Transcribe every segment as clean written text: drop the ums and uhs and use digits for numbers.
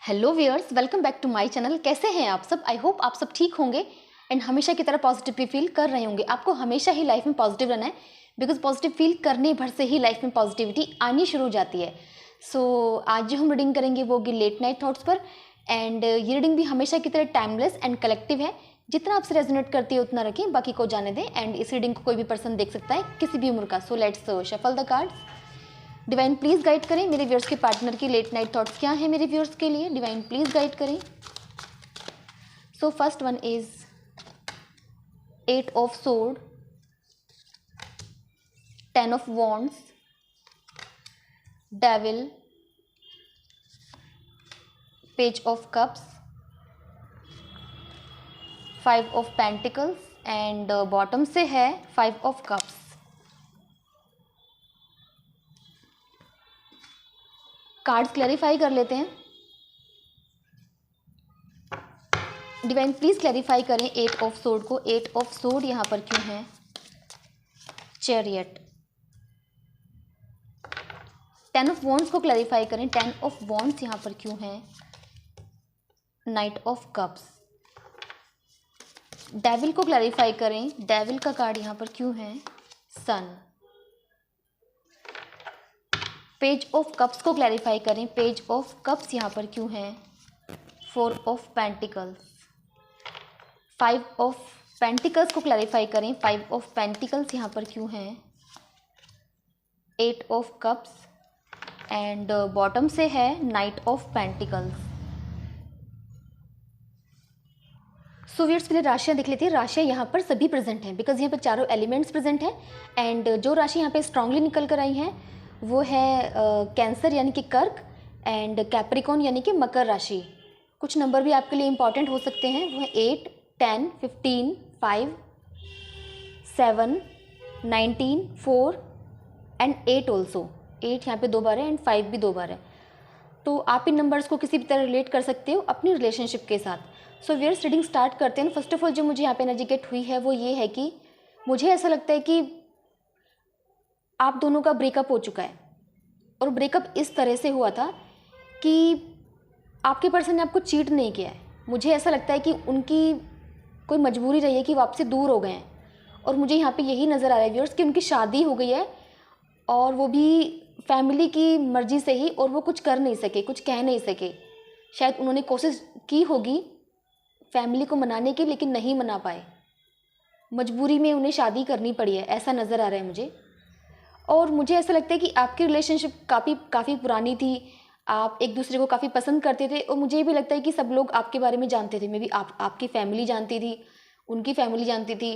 Hello viewers, welcome back to my channel. कैसे हैं आप सब? आई होप आप सब ठीक होंगे एंड हमेशा की तरह पॉजिटिव फील कर रहे होंगे। आपको हमेशा ही लाइफ में पॉजिटिव रहना है बिकॉज पॉजिटिव फील करने भर से ही लाइफ में पॉजिटिविटी आनी शुरू हो जाती है। आज जो हम रीडिंग करेंगे वो होगी लेट नाइट थॉट्स पर। एंड ये रीडिंग भी हमेशा की तरह टाइमलेस एंड कलेक्टिव है। जितना आपसे रेजोनेट करती है उतना रखें, बाकी को जाने दें। एंड इस रीडिंग को कोई भी पर्सन देख सकता है, किसी भी उम्र का। So let's shuffle the cards. Divine please guide करें मेरे व्यूअर्स के पार्टनर की लेट नाइट थॉट्स क्या हैं मेरे व्यूअर्स के लिए। डिवाइन प्लीज़ गाइड करें। So first one is 8 of sword, 10 of wands, devil, page of cups, 5 of pentacles and bottom से है 5 ऑफ कप्स। कार्ड्स क्लैरिफाई कर लेते हैं। डिवाइन प्लीज क्लैरिफाई करें 8 ऑफ सोर्ड को। 8 ऑफ सोर्ड यहाँ पर क्यों है? चैरियट। 10 ऑफ वॉन्ड्स को क्लैरिफाई करें। 10 ऑफ वॉन्ड्स यहाँ पर क्यों है? Night of cups. डेविल को क्लैरिफाई करें। डेविल का कार्ड यहाँ पर क्यों है? सन। पेज ऑफ कप्स को क्लैरिफाई करें। पेज ऑफ कप्स यहाँ पर क्यों है? 4 ऑफ पेंटिकल्स। 5 ऑफ पेंटिकल्स को क्लैरिफाई करें। 5 ऑफ पेंटिकल्स यहाँ पर क्यों है? 8 ऑफ कप्स एंड बॉटम से है night of pentacles. So viewers, पहले राशियाँ देख लेते हैं। राशियाँ यहाँ पर सभी प्रेजेंट हैं बिकॉज यहाँ पर चारों एलिमेंट्स प्रेजेंट हैं। एंड जो राशि यहाँ पे स्ट्रांगली निकल कर आई हैं वो है कैंसर यानी कि कर्क एंड कैप्रिकॉन यानी कि मकर राशि। कुछ नंबर भी आपके लिए इंपॉर्टेंट हो सकते हैं, वो है 8, 10, 15, 5, 7, 19, 4 एंड 8 ऑल्सो। 8 यहाँ पे 2 बार है एंड 5 भी 2 बार है। तो आप इन नंबर्स को किसी भी तरह रिलेट कर सकते हो अपनी रिलेशनशिप के साथ। सो व्यूअर्स, रीडिंग स्टार्ट करते हैं। फर्स्ट ऑफ ऑल जो मुझे यहाँ पे एनर्जी गेट हुई है वो ये है कि मुझे ऐसा लगता है कि आप दोनों का ब्रेकअप हो चुका है। और ब्रेकअप इस तरह से हुआ था कि आपके पर्सन ने आपको चीट नहीं किया है। मुझे ऐसा लगता है कि उनकी कोई मजबूरी रही है कि वो आपसे दूर हो गए हैं। और मुझे यहाँ पे यही नज़र आ रहा है व्यूअर्स कि उनकी शादी हो गई है और वो भी फैमिली की मर्जी से ही, और वो कुछ कर नहीं सके, कुछ कह नहीं सके। शायद उन्होंने कोशिश की होगी फैमिली को मनाने की लेकिन नहीं मना पाए। मजबूरी में उन्हें शादी करनी पड़ी है, ऐसा नज़र आ रहा है मुझे। और मुझे ऐसा लगता है कि आपकी रिलेशनशिप काफ़ी पुरानी थी। आप एक दूसरे को काफ़ी पसंद करते थे और मुझे भी लगता है कि सब लोग आपके बारे में जानते थे। मे बी आपकी फैमिली जानती थी, उनकी फैमिली जानती थी,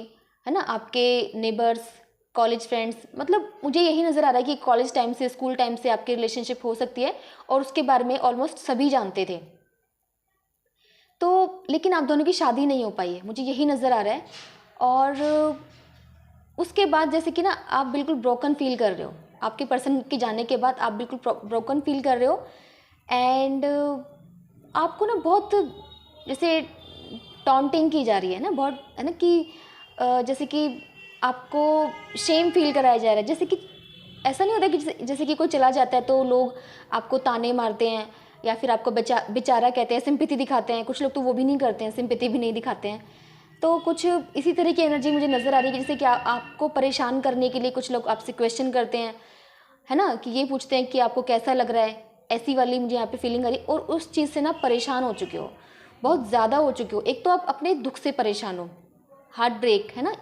है ना, आपके नेबर्स, कॉलेज फ्रेंड्स। मतलब मुझे यही नज़र आ रहा है कि कॉलेज टाइम से, स्कूल टाइम से आपकी रिलेशनशिप हो सकती है और उसके बारे में ऑलमोस्ट सभी जानते थे। तो लेकिन आप दोनों की शादी नहीं हो पाई है, मुझे यही नज़र आ रहा है। और उसके बाद जैसे कि ना आप बिल्कुल ब्रोकन फील कर रहे हो। आपके पर्सन के जाने के बाद आप बिल्कुल ब्रोकन फील कर रहे हो। एंड आपको ना बहुत जैसे टॉन्टिंग की जा रही है ना, बहुत, है ना, कि जैसे कि आपको शेम फील कराया जा रहा है। जैसे कि ऐसा नहीं होता कि जैसे कि कोई चला जाता है तो लोग आपको ताने मारते हैं या फिर आपको बेचारा कहते हैं, सिंपैथी दिखाते हैं। कुछ लोग तो वो भी नहीं करते हैं, सिंपैथी भी नहीं दिखाते हैं। तो कुछ इसी तरह की एनर्जी मुझे नज़र आ रही है कि जैसे कि आपको परेशान करने के लिए कुछ लोग आपसे क्वेश्चन करते हैं, है ना, कि ये पूछते हैं कि आपको कैसा लग रहा है। ऐसी वाली मुझे यहाँ पे फीलिंग आ रही। और उस चीज़ से ना परेशान हो चुके हो, बहुत ज़्यादा हो चुके हो। एक तो आप अपने दुख से परेशान हो, हार्ट ब्रेक, है ना,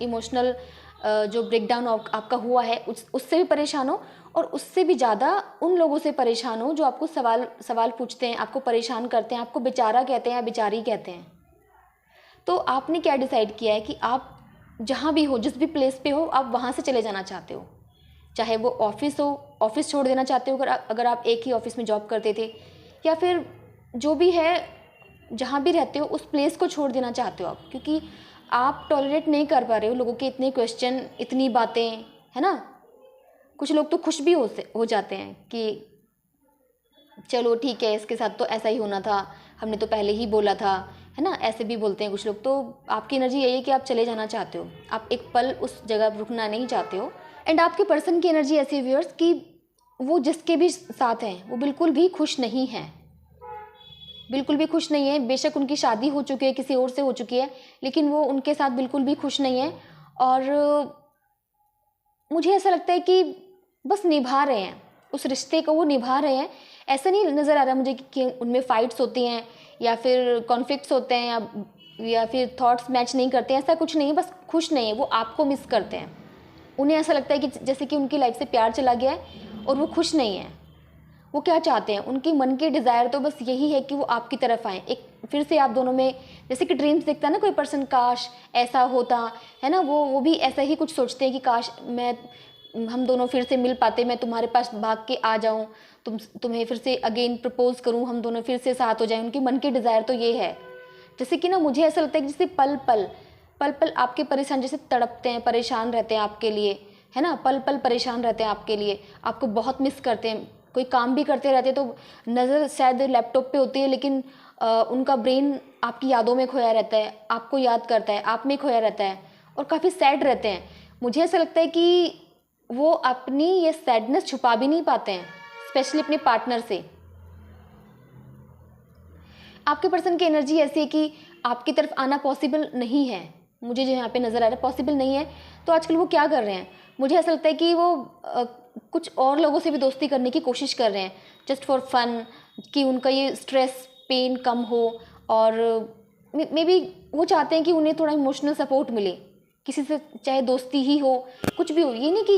इमोशनल जो ब्रेकडाउन आपका हुआ है उससे भी परेशान हो। और उससे भी ज़्यादा उन लोगों से परेशान हो जो आपको सवाल पूछते हैं, आपको परेशान करते हैं, आपको बेचारा कहते हैं या बेचारी कहते हैं। तो आपने क्या डिसाइड किया है कि आप जहाँ भी हो, जिस भी प्लेस पे हो, आप वहाँ से चले जाना चाहते हो। चाहे वो ऑफिस हो, ऑफिस छोड़ देना चाहते हो अगर आप एक ही ऑफिस में जॉब करते थे, या फिर जो भी है जहाँ भी रहते हो उस प्लेस को छोड़ देना चाहते हो आप, क्योंकि आप टॉलरेट नहीं कर पा रहे हो लोगों के इतने क्वेश्चन, इतनी बातें, है ना। कुछ लोग तो खुश भी हो जाते हैं कि चलो ठीक है, इसके साथ तो ऐसा ही होना था, हमने तो पहले ही बोला था, है ना। ऐसे भी बोलते हैं कुछ लोग। तो आपकी एनर्जी यही है कि आप चले जाना चाहते हो, आप एक पल उस जगह रुकना नहीं चाहते हो। एंड आपके पर्सन की एनर्जी ऐसी व्यूअर्स कि वो जिसके भी साथ हैं वो बिल्कुल भी खुश नहीं है। बिल्कुल भी खुश नहीं है। बेशक उनकी शादी हो चुकी है, किसी और से हो चुकी है, लेकिन वो उनके साथ बिल्कुल भी खुश नहीं है। और मुझे ऐसा लगता है कि बस निभा रहे हैं, उस रिश्ते को वो निभा रहे हैं। ऐसा नहीं नज़र आ रहा मुझे कि उनमें फाइट्स होती हैं या फिर कॉन्फ्लिक्ट्स होते हैं या फिर थॉट्स मैच नहीं करते हैं, ऐसा कुछ नहीं है। बस खुश नहीं है, वो आपको मिस करते हैं। उन्हें ऐसा लगता है कि जैसे कि उनकी लाइफ से प्यार चला गया है और वो खुश नहीं है। वो क्या चाहते हैं, उनकी मन की डिज़ायर तो बस यही है कि वो आपकी तरफ आएँ, एक फिर से आप दोनों में, जैसे कि ड्रीम्स देखता है ना कोई पर्सन, काश ऐसा होता है ना, वो भी ऐसा ही कुछ सोचते हैं कि काश हम दोनों फिर से मिल पाते, मैं तुम्हारे पास भाग के आ जाऊं, तुम्हें फिर से अगेन प्रपोज करूं, हम दोनों फिर से साथ हो जाएं। उनकी मन की डिज़ायर तो ये है। जैसे कि ना मुझे ऐसा लगता है कि जैसे पल पल आपके परेशान, जैसे तड़पते हैं, परेशान रहते हैं आपके लिए, है ना, पल पल परेशान रहते हैं आपके लिए, आपको बहुत मिस करते हैं। कोई काम भी करते रहते हैं तो नज़र शायद लैपटॉप पे होती है, लेकिन उनका ब्रेन आपकी यादों में खोया रहता है, आपको याद करता है, आप में खोया रहता है और काफ़ी सैड रहते हैं। मुझे ऐसा लगता है कि वो अपनी ये सैडनेस छुपा भी नहीं पाते हैं, स्पेशली अपने पार्टनर से। आपके पर्सन की एनर्जी ऐसी है कि आपकी तरफ आना पॉसिबल नहीं है, मुझे जो यहाँ पे नज़र आ रहा है पॉसिबल नहीं है। तो आजकल वो क्या कर रहे हैं, मुझे ऐसा लगता है कि वो कुछ और लोगों से भी दोस्ती करने की कोशिश कर रहे हैं, जस्ट फॉर फन, कि उनका ये स्ट्रेस पेन कम हो। और मे बी वो चाहते हैं कि उन्हें थोड़ा इमोशनल सपोर्ट मिले किसी से, चाहे दोस्ती ही हो, कुछ भी हो। ये नहीं कि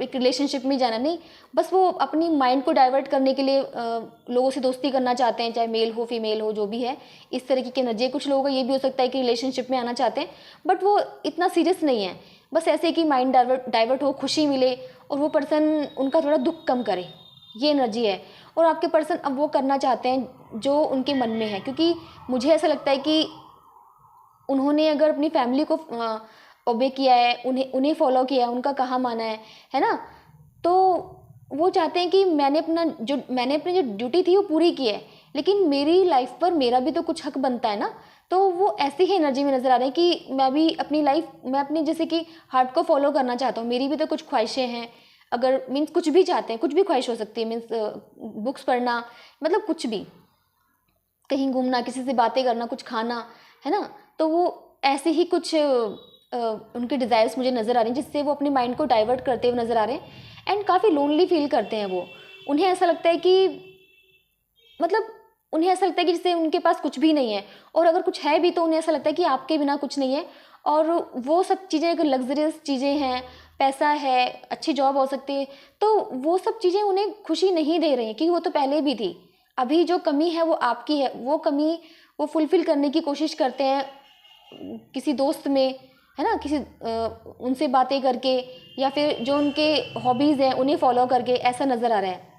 एक रिलेशनशिप में जाना, नहीं, बस वो अपनी माइंड को डाइवर्ट करने के लिए लोगों से दोस्ती करना चाहते हैं, चाहे मेल हो फीमेल हो, जो भी है, इस तरीके की एनर्जी। कुछ लोगों का ये भी हो सकता है कि रिलेशनशिप में आना चाहते हैं, बट वो इतना सीरियस नहीं है, बस ऐसे कि माइंड डाइवर्ट हो, खुशी मिले और वो पर्सन उनका थोड़ा दुख कम करे, ये एनर्जी है। और आपके पर्सन अब वो करना चाहते हैं जो उनके मन में है, क्योंकि मुझे ऐसा लगता है कि उन्होंने अगर अपनी फैमिली को ओबे किया है, उन्हें फॉलो किया है, उनका कहा माना है ना, तो वो चाहते हैं कि मैंने अपनी जो ड्यूटी थी वो पूरी की है, लेकिन मेरी लाइफ पर मेरा भी तो कुछ हक बनता है ना। तो वो ऐसी ही एनर्जी में नज़र आ रहे हैं कि मैं भी अपनी लाइफ, मैं अपनी जैसे कि हार्ट को फॉलो करना चाहता हूँ, मेरी भी तो कुछ ख्वाहिशें हैं। अगर मीन्स कुछ भी चाहते हैं, कुछ भी ख्वाहिश हो सकती है, मीन्स बुक्स पढ़ना, मतलब कुछ भी, कहीं घूमना, किसी से बातें करना, कुछ खाना, है ना। तो वो ऐसे ही कुछ उनके डिज़ायर्स मुझे नज़र आ रही हैं, जिससे वो अपने माइंड को डाइवर्ट करते हुए नज़र आ रहे हैं। एंड काफ़ी लोनली फील करते हैं वो। उन्हें ऐसा लगता है कि मतलब उन्हें ऐसा लगता है कि जैसे उनके पास कुछ भी नहीं है, और अगर कुछ है भी तो उन्हें ऐसा लगता है कि आपके बिना कुछ नहीं है। और वो सब चीज़ें अगर लग्जरियस चीज़ें हैं, पैसा है, अच्छी जॉब हो सकती है, तो वो सब चीज़ें उन्हें खुशी नहीं दे रही हैं, क्योंकि वो तो पहले भी थी। अभी जो कमी है वो आपकी है, वो कमी वो फुलफ़िल करने की कोशिश करते हैं किसी दोस्त में, है ना, किसी उनसे बातें करके, या फिर जो उनके हॉबीज़ हैं उन्हें फॉलो करके, ऐसा नज़र आ रहा है।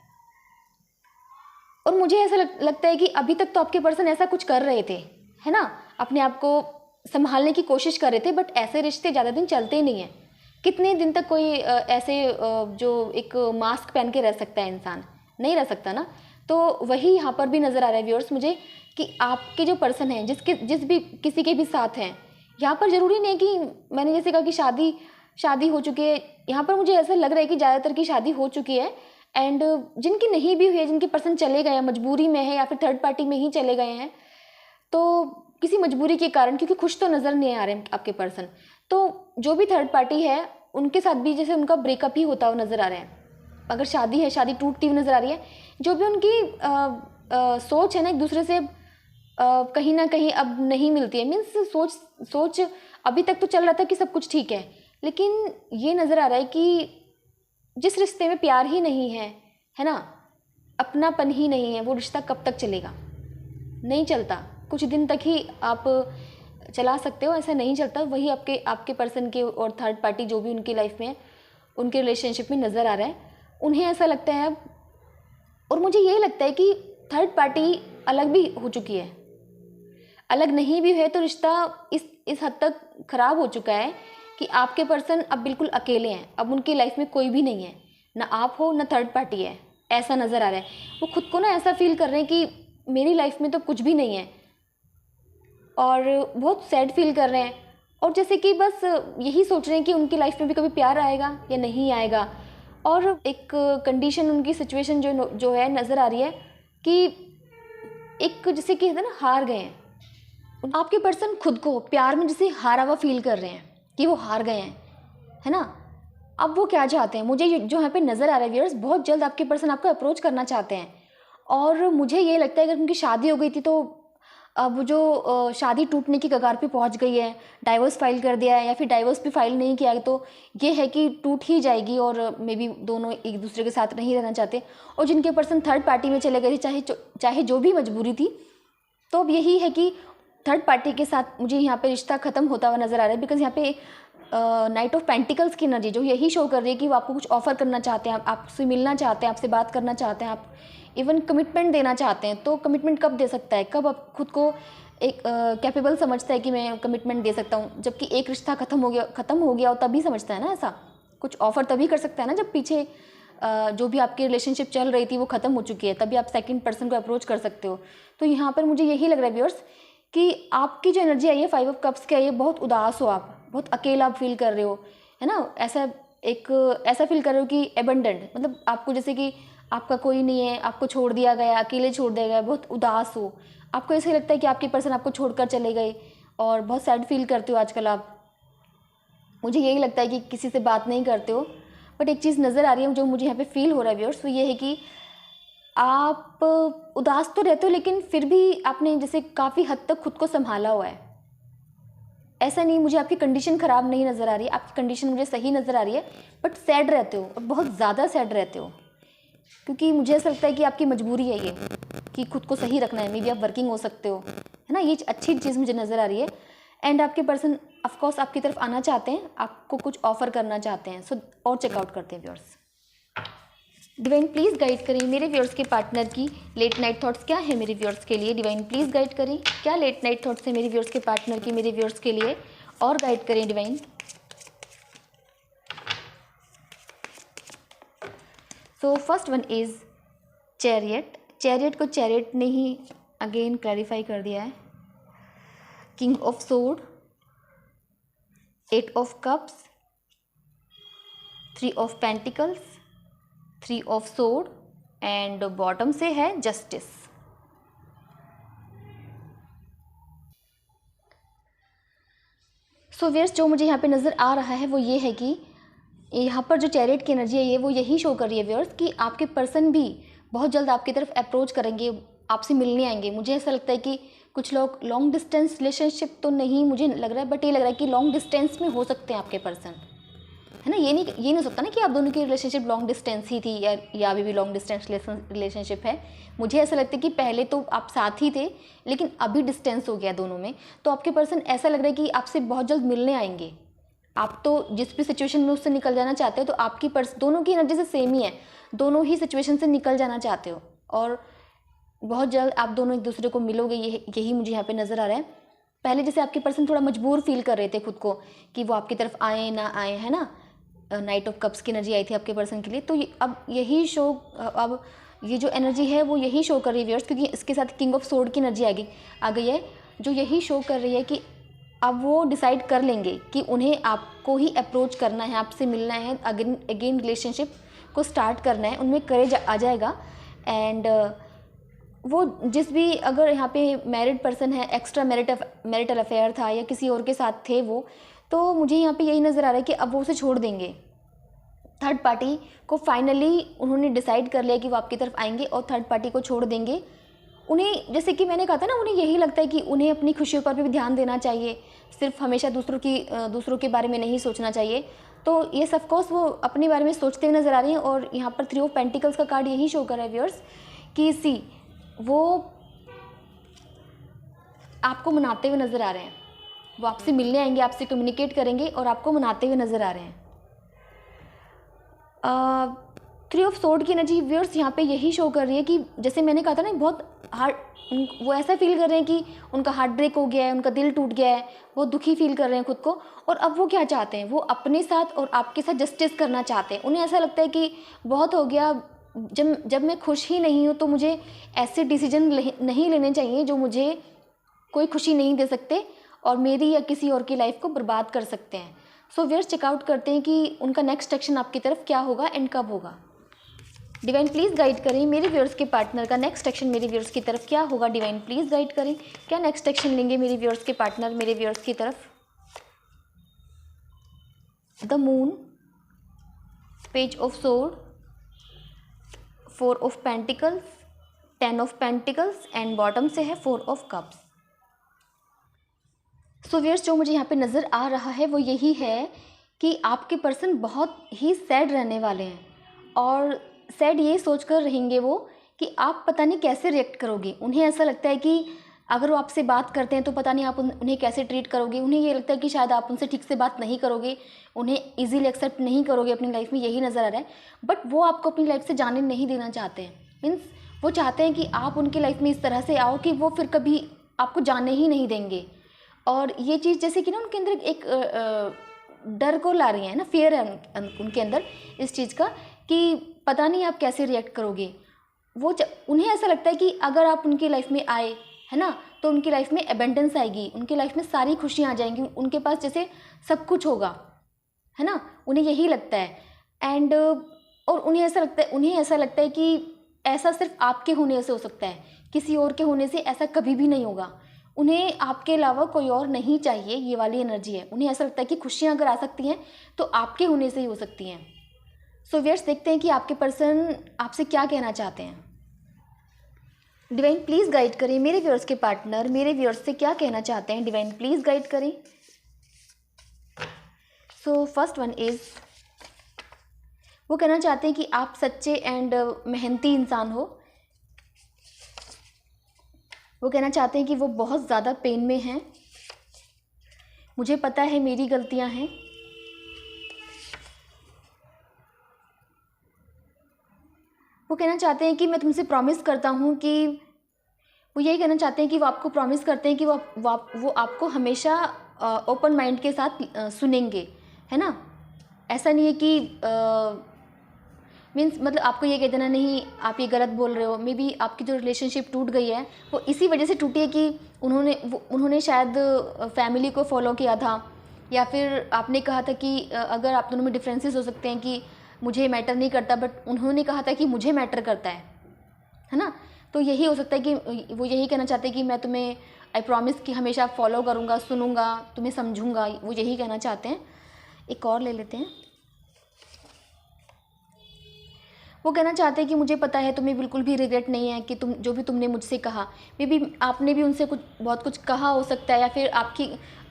और मुझे ऐसा लगता है कि अभी तक तो आपके पर्सन ऐसा कुछ कर रहे थे, है ना, अपने आप को संभालने की कोशिश कर रहे थे, बट ऐसे रिश्ते ज़्यादा दिन चलते नहीं हैं। कितने दिन तक कोई ऐसे जो एक मास्क पहन के रह सकता है इंसान, नहीं रह सकता ना। तो वही यहाँ पर भी नज़र आ रहा है व्यूअर्स मुझे, कि आपके जो पर्सन हैं, जिस भी किसी के भी साथ हैं, यहाँ पर ज़रूरी नहीं कि मैंने जैसे कहा कि शादी हो चुकी है, यहाँ पर मुझे ऐसा लग रहा है कि ज़्यादातर की शादी हो चुकी है। एंड जिनकी नहीं भी हुई है, जिनके पर्सन चले गए हैं, मजबूरी में है या फिर थर्ड पार्टी में ही चले गए हैं, तो किसी मजबूरी के कारण, क्योंकि खुश तो नज़र नहीं आ रहे हैं आपके पर्सन, तो जो भी थर्ड पार्टी है उनके साथ भी जैसे उनका ब्रेकअप ही होता हुआ नज़र आ रहा है। अगर शादी है, शादी टूटती हुई नज़र आ रही है। जो भी उनकी सोच है ना, एक दूसरे से कहीं ना कहीं अब नहीं मिलती है। मीन्स सोच अभी तक तो चल रहा था कि सब कुछ ठीक है, लेकिन ये नज़र आ रहा है कि जिस रिश्ते में प्यार ही नहीं है ना, अपनापन ही नहीं है, वो रिश्ता कब तक चलेगा? नहीं चलता, कुछ दिन तक ही आप चला सकते हो, ऐसा नहीं चलता। वही आपके पर्सन के और थर्ड पार्टी जो भी उनकी लाइफ में, उनके रिलेशनशिप में नज़र आ रहा है, उन्हें ऐसा लगता है। और मुझे ये लगता है कि थर्ड पार्टी अलग भी हो चुकी है, अलग नहीं भी है तो रिश्ता इस हद तक ख़राब हो चुका है कि आपके पर्सन अब बिल्कुल अकेले हैं। अब उनकी लाइफ में कोई भी नहीं है, ना आप हो ना थर्ड पार्टी है, ऐसा नज़र आ रहा है। वो खुद को ना ऐसा फील कर रहे हैं कि मेरी लाइफ में तो कुछ भी नहीं है, और बहुत सैड फील कर रहे हैं। और जैसे कि बस यही सोच रहे हैं कि उनकी लाइफ में भी कभी प्यार आएगा या नहीं आएगा। और एक कंडीशन, उनकी सिचुएशन जो है नज़र आ रही है कि एक जैसे कि कहते हैं ना हार गए हैं। आपके पर्सन खुद को प्यार में जैसे हारा हुआ फील कर रहे हैं कि वो हार गए हैं, है ना। अब वो क्या चाहते हैं, मुझे जो यहाँ पे नज़र आ रहा है व्यूअर्स, बहुत जल्द आपके पर्सन आपको अप्रोच करना चाहते हैं। और मुझे ये लगता है अगर उनकी शादी हो गई थी तो अब जो शादी टूटने की कगार पे पहुंच गई है, डाइवोर्स फाइल कर दिया है या फिर डाइवोर्स भी फाइल नहीं किया है, तो ये है कि टूट ही जाएगी और मे बी दोनों एक दूसरे के साथ नहीं रहना चाहते। और जिनके पर्सन थर्ड पार्टी में चले गए थे, चाहे जो भी मजबूरी थी, तो अब यही है कि थर्ड पार्टी के साथ मुझे यहाँ पे रिश्ता ख़त्म होता हुआ नज़र आ रहा है। बिकॉज यहाँ पे नाइट ऑफ पेंटिकल्स की एनर्जी जो यही शो कर रही है कि वो आपको कुछ ऑफर करना चाहते हैं, आपसे मिलना चाहते हैं, आपसे बात करना चाहते हैं, आप इवन कमिटमेंट देना चाहते हैं। तो कमिटमेंट कब दे सकता है, कब आप खुद को एक कैपेबल समझता है कि मैं कमिटमेंट दे सकता हूँ, जबकि एक रिश्ता ख़त्म हो गया हो तभी समझता है ना। ऐसा कुछ ऑफर तभी कर सकता है ना जब पीछे जो भी आपकी रिलेशनशिप चल रही थी वो ख़त्म हो चुकी है, तभी आप सेकंड पर्सन को अप्रोच कर सकते हो। तो यहाँ पर मुझे यही लग रहा है व्यूअर्स कि आपकी जो एनर्जी आई है 5 ऑफ कप्स की आई है, बहुत उदास हो आप, बहुत अकेला फील कर रहे हो, है ना। ऐसा फील कर रहे हो कि एबंडेंट, मतलब आपको जैसे कि आपका कोई नहीं है, आपको छोड़ दिया गया, अकेले छोड़ दिया गया, बहुत उदास हो। आपको ऐसे लगता है कि आपके पर्सन आपको छोड़कर चले गए और बहुत सैड फील करते हो आजकल आप। मुझे यही लगता है कि किसी से बात नहीं करते हो। बट एक चीज़ नज़र आ रही है जो मुझे यहाँ पे फील हो रहा है व्यूअर्स, वो ये है कि आप उदास तो रहते हो लेकिन फिर भी आपने जैसे काफ़ी हद तक खुद को संभाला हुआ है। ऐसा नहीं, मुझे आपकी कंडीशन ख़राब नहीं नज़र आ रही है, आपकी कंडीशन मुझे सही नज़र आ रही है, बट सैड रहते हो और बहुत ज़्यादा सैड रहते हो। क्योंकि मुझे ऐसा लगता है कि आपकी मजबूरी है ये कि खुद को सही रखना है। मे बी आप वर्किंग हो सकते हो, है ना, ये अच्छी चीज़ मुझे नज़र आ रही है। एंड आपके पर्सन ऑफकोर्स आपकी तरफ आना चाहते हैं, आपको कुछ ऑफर करना चाहते हैं। सो और चेकआउट करते हैं व्यूअर्स। डिवाइन प्लीज़ गाइड करिए मेरे व्यूअर्स के पार्टनर की लेट नाइट थॉट्स क्या है मेरे व्यूअर्स के लिए। डिवाइन प्लीज़ गाइड करिए क्या लेट नाइट थॉट्स है मेरे व्यूअर्स के पार्टनर की मेरे व्यूअर्स के लिए, और गाइड करें divine. So first one is chariot. Chariot को चैरियट ने ही अगेन क्लैरिफाई कर दिया है। King of sword, 8 of cups, 3 of pentacles, 3 of sword and bottom से है जस्टिस। सो व्यूअर्स जो मुझे यहाँ पे नज़र आ रहा है वो ये है कि यहाँ पर जो चैरियट की एनर्जी है ये वो यही शो कर रही है व्यूअर्स कि आपके पर्सन भी बहुत जल्द आपकी तरफ अप्रोच करेंगे, आपसे मिलने आएंगे। मुझे ऐसा लगता है कि कुछ लोग लॉन्ग डिस्टेंस रिलेशनशिप तो नहीं मुझे लग रहा है, बट ये लग रहा है कि लॉन्ग डिस्टेंस में हो सकते हैं आपके पर्सन, है ना। ये नहीं हो सकता ना कि आप दोनों की रिलेशनशिप लॉन्ग डिस्टेंस ही थी या अभी भी लॉन्ग डिस्टेंस रिलेशनशिप है। मुझे ऐसा लगता है कि पहले तो आप साथ ही थे लेकिन अभी डिस्टेंस हो गया दोनों में। तो आपके पर्सन ऐसा लग रहा है कि आपसे बहुत जल्द मिलने आएंगे। आप तो जिस भी सिचुएशन में उससे निकल जाना चाहते हो, तो आपकी दोनों की एनर्जी से सेम ही है, दोनों ही सिचुएशन से निकल जाना चाहते हो और बहुत जल्द आप दोनों एक दूसरे को मिलोगे। यही मुझे यहाँ पे नज़र आ रहा है। पहले जैसे आपके पर्सन थोड़ा मजबूर फील कर रहे थे खुद को कि वो आपकी तरफ आए ना आए, है ना। नाइट ऑफ कप्स की एनर्जी आई थी आपके पर्सन के लिए, तो अब यही शो, अब ये जो एनर्जी है वो यही शो कर रही है व्यूअर्स, क्योंकि इसके साथ किंग ऑफ सोर्ड की एनर्जी आ गई है, जो यही शो कर रही है कि अब वो डिसाइड कर लेंगे कि उन्हें आपको ही अप्रोच करना है, आपसे मिलना है, अगेन रिलेशनशिप को स्टार्ट करना है, उनमें करेज आ जाएगा। एंड वो जिस भी, अगर यहाँ पे मैरिड पर्सन है, एक्स्ट्रा मैरिटल अफेयर था या किसी और के साथ थे वो, तो मुझे यहाँ पे यही नज़र आ रहा है कि अब वो उसे छोड़ देंगे। थर्ड पार्टी को फाइनली उन्होंने डिसाइड कर लिया कि वो आपकी तरफ आएंगे और थर्ड पार्टी को छोड़ देंगे। उन्हें, जैसे कि मैंने कहा था ना, उन्हें यही लगता है कि उन्हें अपनी खुशियों पर भी ध्यान देना चाहिए, सिर्फ हमेशा दूसरों के बारे में नहीं सोचना चाहिए। तो ये ऑफकोर्स वो अपने बारे में सोचते हुए नज़र आ रही हैं। और यहाँ पर 3 ऑफ पेंटिकल्स का कार्ड यही शो कर रहा है व्यूअर्स कि वो आपको मनाते हुए नज़र आ रहे हैं, वो आपसे मिलने आएंगे, आपसे कम्युनिकेट करेंगे और आपको मनाते हुए नज़र आ रहे हैं। 3 ऑफ सोर्ड की एनर्जी व्यूअर्स यहाँ पे यही शो कर रही है कि जैसे मैंने कहा था ना, बहुत हार्ट, वो ऐसा फील कर रहे हैं कि उनका हार्ट ब्रेक हो गया है, उनका दिल टूट गया है, बहुत दुखी फील कर रहे हैं खुद को। और अब वो क्या चाहते हैं, वो अपने साथ और आपके साथ जस्टिस करना चाहते हैं। उन्हें ऐसा लगता है कि बहुत हो गया, जब मैं खुश ही नहीं हूँ तो मुझे ऐसे डिसीजन नहीं लेने चाहिए जो मुझे कोई खुशी नहीं दे सकते और मेरी या किसी और की लाइफ को बर्बाद कर सकते हैं। सो व्यूअर्स चेकआउट करते हैं कि उनका नेक्स्ट एक्शन आपकी तरफ क्या होगा एंड कब होगा। डिवाइन प्लीज़ गाइड करें मेरे व्यूअर्स के पार्टनर का नेक्स्ट एक्शन मेरे व्यूअर्स की तरफ क्या होगा। डिवाइन प्लीज़ गाइड करें, क्या नेक्स्ट एक्शन लेंगे मेरे व्यूअर्स के पार्टनर मेरे व्यूअर्स की तरफ। The moon, page of sword, 4 of pentacles, 10 of pentacles and bottom से है 4 ऑफ कप्स। सो व्यूअर्स, जो मुझे यहाँ पे नज़र आ रहा है वो यही है कि आपके पर्सन बहुत ही सैड रहने वाले हैं और सैड ये सोचकर रहेंगे वो कि आप पता नहीं कैसे रिएक्ट करोगे। उन्हें ऐसा लगता है कि अगर वो आपसे बात करते हैं तो पता नहीं आप उन्हें कैसे ट्रीट करोगे। उन्हें ये लगता है कि शायद आप उनसे ठीक से बात नहीं करोगे, उन्हें इजीली एक्सेप्ट नहीं करोगे अपनी लाइफ में, यही नज़र आ रहा है। बट वो आपको अपनी लाइफ से जाने नहीं देना चाहते हैं। मीन्स वो चाहते हैं कि आप उनकी लाइफ में इस तरह से आओ कि वो फिर कभी आपको जाने ही नहीं देंगे। और ये चीज़ जैसे कि ना उनके अंदर एक डर को ला रही है ना, फियर है उनके अंदर इस चीज़ का कि पता नहीं आप कैसे रिएक्ट करोगे। उन्हें ऐसा लगता है कि अगर आप उनकी लाइफ में आए, है ना, तो उनकी लाइफ में एबेंडेंस आएगी, उनकी लाइफ में सारी खुशियाँ आ जाएंगी, उनके पास जैसे सब कुछ होगा, है ना, उन्हें यही लगता है। एंड और उन्हें ऐसा लगता है कि ऐसा सिर्फ आपके होने से हो सकता है, किसी और के होने से ऐसा कभी भी नहीं होगा। उन्हें आपके अलावा कोई और नहीं चाहिए, ये वाली एनर्जी है। उन्हें ऐसा लगता है कि खुशियाँ अगर आ सकती हैं तो आपके होने से ही हो सकती हैं। सो व्यूअर्स, देखते हैं कि आपके पर्सन आपसे क्या कहना चाहते हैं। डिवाइन प्लीज़ गाइड करें मेरे व्यूअर्स के पार्टनर मेरे व्यूअर्स से क्या कहना चाहते हैं। डिवाइन प्लीज़ गाइड करें। सो फर्स्ट वन इज़, वो कहना चाहते हैं कि आप सच्चे एंड मेहनती इंसान हो। वो कहना चाहते हैं कि वो बहुत ज़्यादा पेन में हैं। मुझे पता है मेरी गलतियां हैं। वो कहना चाहते हैं कि मैं तुमसे प्रॉमिस करता हूँ कि वो यही कहना चाहते हैं कि वो आपको प्रॉमिस करते हैं कि वो आपको हमेशा ओपन माइंड के साथ सुनेंगे, है ना। ऐसा नहीं है कि मीन्स मतलब आपको ये कह देना नहीं आप ये गलत बोल रहे हो। मे बी आपकी जो रिलेशनशिप टूट गई है वो इसी वजह से टूटी है कि उन्होंने शायद फैमिली को फॉलो किया था, या फिर आपने कहा था कि अगर आप दोनों में डिफरेंसेस हो सकते हैं कि मुझे मैटर नहीं करता, बट उन्होंने कहा था कि मुझे मैटर करता है ना। तो यही हो सकता है कि वो यही कहना चाहते हैं कि मैं तुम्हें आई प्रॉमिस कि हमेशा फॉलो करूँगा, सुनूंगा, तुम्हें समझूंगा, वो यही कहना चाहते हैं। एक और ले लेते हैं। वो कहना चाहते हैं कि मुझे पता है तुम्हें बिल्कुल भी रिग्रेट नहीं है कि जो भी तुमने मुझसे कहा। मे बी आपने भी उनसे बहुत कुछ कहा हो सकता है, या फिर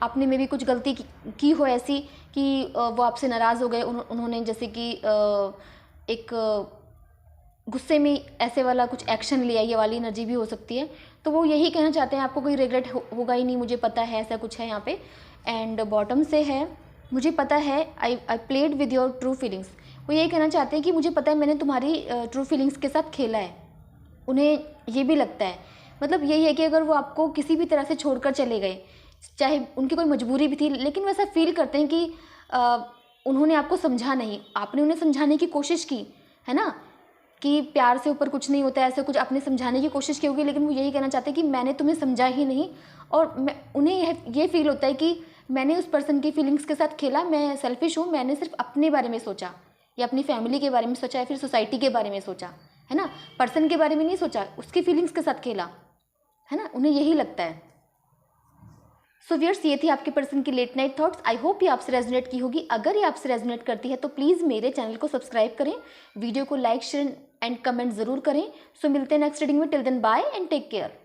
आपने मे बी कुछ गलती की हो ऐसी कि वो आपसे नाराज़ हो गए। उन्होंने जैसे कि एक गुस्से में ऐसे वाला कुछ एक्शन लिया, ये वाली एनर्जी भी हो सकती है। तो वो यही कहना चाहते हैं आपको कोई रिग्रेट होगा ही नहीं, मुझे पता है, ऐसा कुछ है यहाँ पे। एंड बॉटम से है, मुझे पता है I played with your true feelings. वो यही कहना चाहते हैं कि मुझे पता है मैंने तुम्हारी ट्रू फीलिंग्स के साथ खेला है। उन्हें ये भी लगता है, मतलब यही है कि अगर वो आपको किसी भी तरह से छोड़कर चले गए, चाहे उनकी कोई मजबूरी भी थी, लेकिन वो ऐसा फील करते हैं कि उन्होंने आपको समझा नहीं, आपने उन्हें समझाने की कोशिश की, है ना, कि प्यार से ऊपर कुछ नहीं होता है, ऐसे कुछ आपने समझाने की कोशिश की होगी, लेकिन वो यही कहना चाहते हैं कि मैंने तुम्हें समझा ही नहीं। और उन्हें ये फील होता है कि मैंने उस पर्सन की फीलिंग्स के साथ खेला, मैं सेल्फिश हूँ, मैंने सिर्फ अपने बारे में सोचा, या अपनी फैमिली के बारे में सोचा, या फिर सोसाइटी के बारे में सोचा, है ना, पर्सन के बारे में नहीं सोचा, उसकी फीलिंग्स के साथ खेला, है ना, उन्हें यही लगता है। सो व्यूअर्स, ये थी आपके पर्सन की late night thoughts. I hope ये आपसे रेजोनेट की होगी। अगर ये आपसे रेजोनेट करती है तो प्लीज़ मेरे चैनल को सब्सक्राइब करें, वीडियो को लाइक शेयर एंड कमेंट ज़रूर करें। सो मिलते हैं नेक्स्ट रीडिंग में। Till then bye and take care.